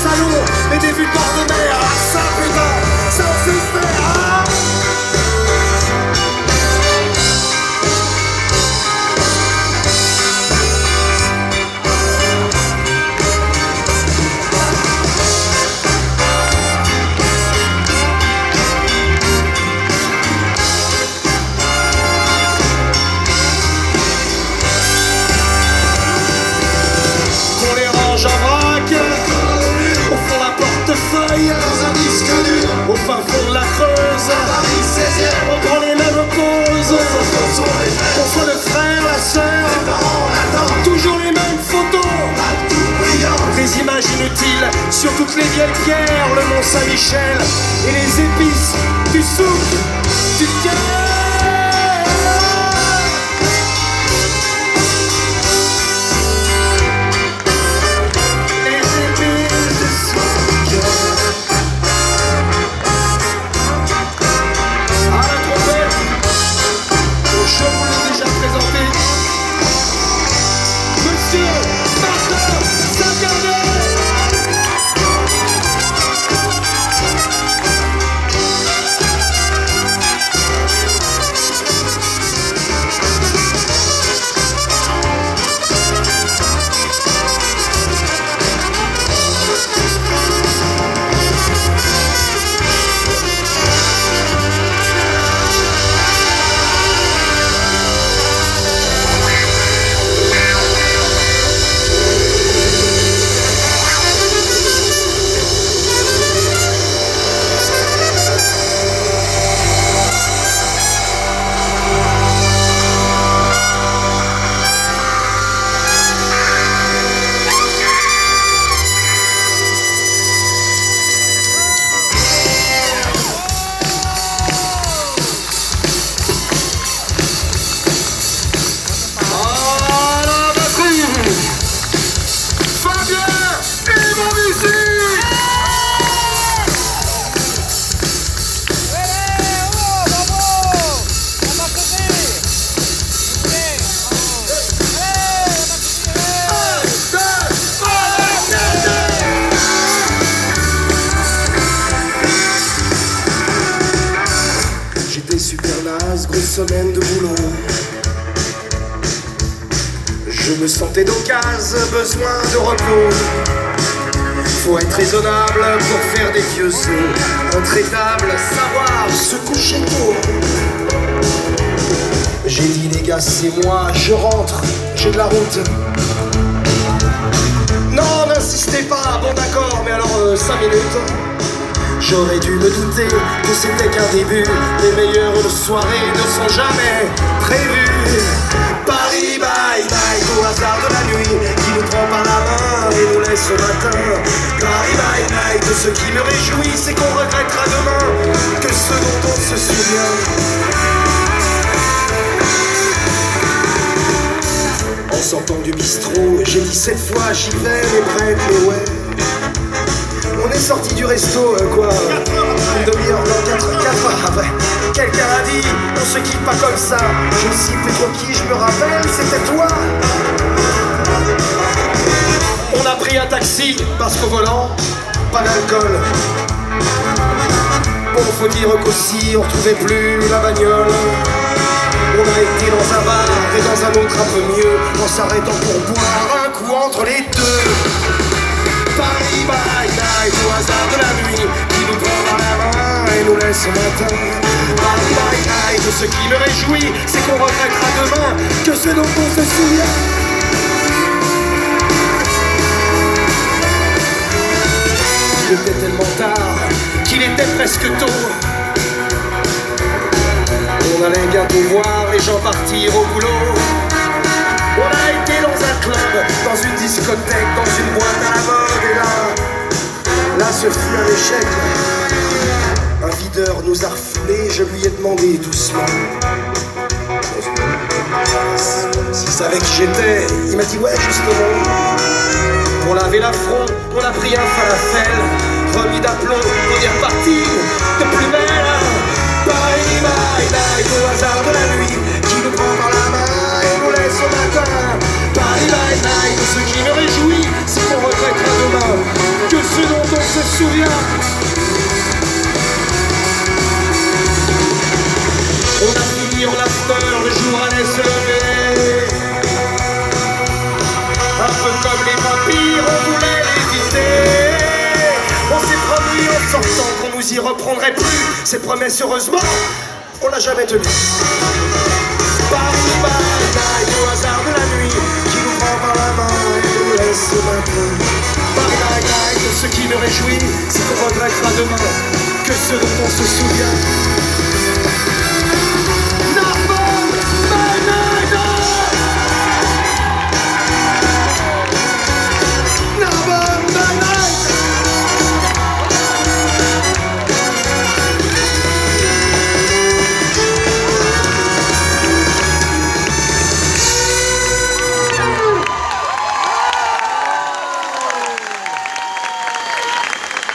salon et des vues de bord de mer. Ah ça putain, ça on sait faire, hein. Au fin fond de la Creuse, on prend les mêmes poses. On soit le frère, la sœur, toujours les mêmes photos. Des images inutiles sur toutes les vieilles pierres, le Mont Saint-Michel et les épices du souk, du Caire. Grosse semaine de boulot. Je me sentais d'occasion, besoin de repos. Faut être raisonnable pour faire des vieux sauts. Intraitable, savoir se coucher tôt. J'ai dit les gars c'est moi, je rentre, j'ai de la route. Non n'insistez pas, bon d'accord, mais alors 5 minutes. J'aurais dû me douter que c'était qu'un début. Les meilleures soirées ne sont jamais prévues. Paris bye bye au hasard de la nuit qui nous prend par la main et nous laisse au matin. Paris bye bye de ce qui me réjouit, c'est qu'on regrettera demain que ce dont on se souvient. En sortant du bistrot, j'ai dit cette fois j'y vais, les prêtres, mais ouais. On est sorti du resto, quoi, une demi-heure, non, 4 heures après. Quelqu'un a dit, on se quitte pas comme ça. Je ne sais plus trop qui, je me rappelle, c'était toi. On a pris un taxi, parce qu'au volant, pas d'alcool. Bon, faut dire qu'aussi, on retrouvait plus la bagnole. On a été dans un bar et dans un autre un peu mieux, en s'arrêtant pour boire un coup entre les deux. Paris by night au hasard de la nuit qui nous prend par la main et nous laisse au matin. Paris by night, ce qui me réjouit, c'est qu'on regrettera demain que ce dont on se souvient. Il était tellement tard qu'il était presque tôt. On allait bientôt voir les gens partir au boulot. On a été dans un club, dans une discothèque, dans une boîte à la mode. Et là ce fut un échec. Un videur nous a refoulés, je lui ai demandé doucement s'il savait qui j'étais. Il m'a dit ouais justement. Pour laver l'affront, on a pris un falafel, remis d'aplomb, on est reparti de plus belle. Paris by night au hasard de la nuit qui nous prend par la main et nous laisse au matin. Paris by night, ce qui me réjouit, c'est qu'on regrettera demain que ce dont souvient. On a fini en after, le jour allait se lever. Un peu comme les vampires, on voulait l'éviter. On s'est promis en sortant qu'on nous y reprendrait plus. Ces promesses, heureusement, on n'a jamais tenu. Paris, bataille au hasard de la nuit, qui nous prend par la main et nous laisse maintenant. Paris, bataille, ce qui me réjouit, c'est qu'on regrettera demain que ce dont on se souvient.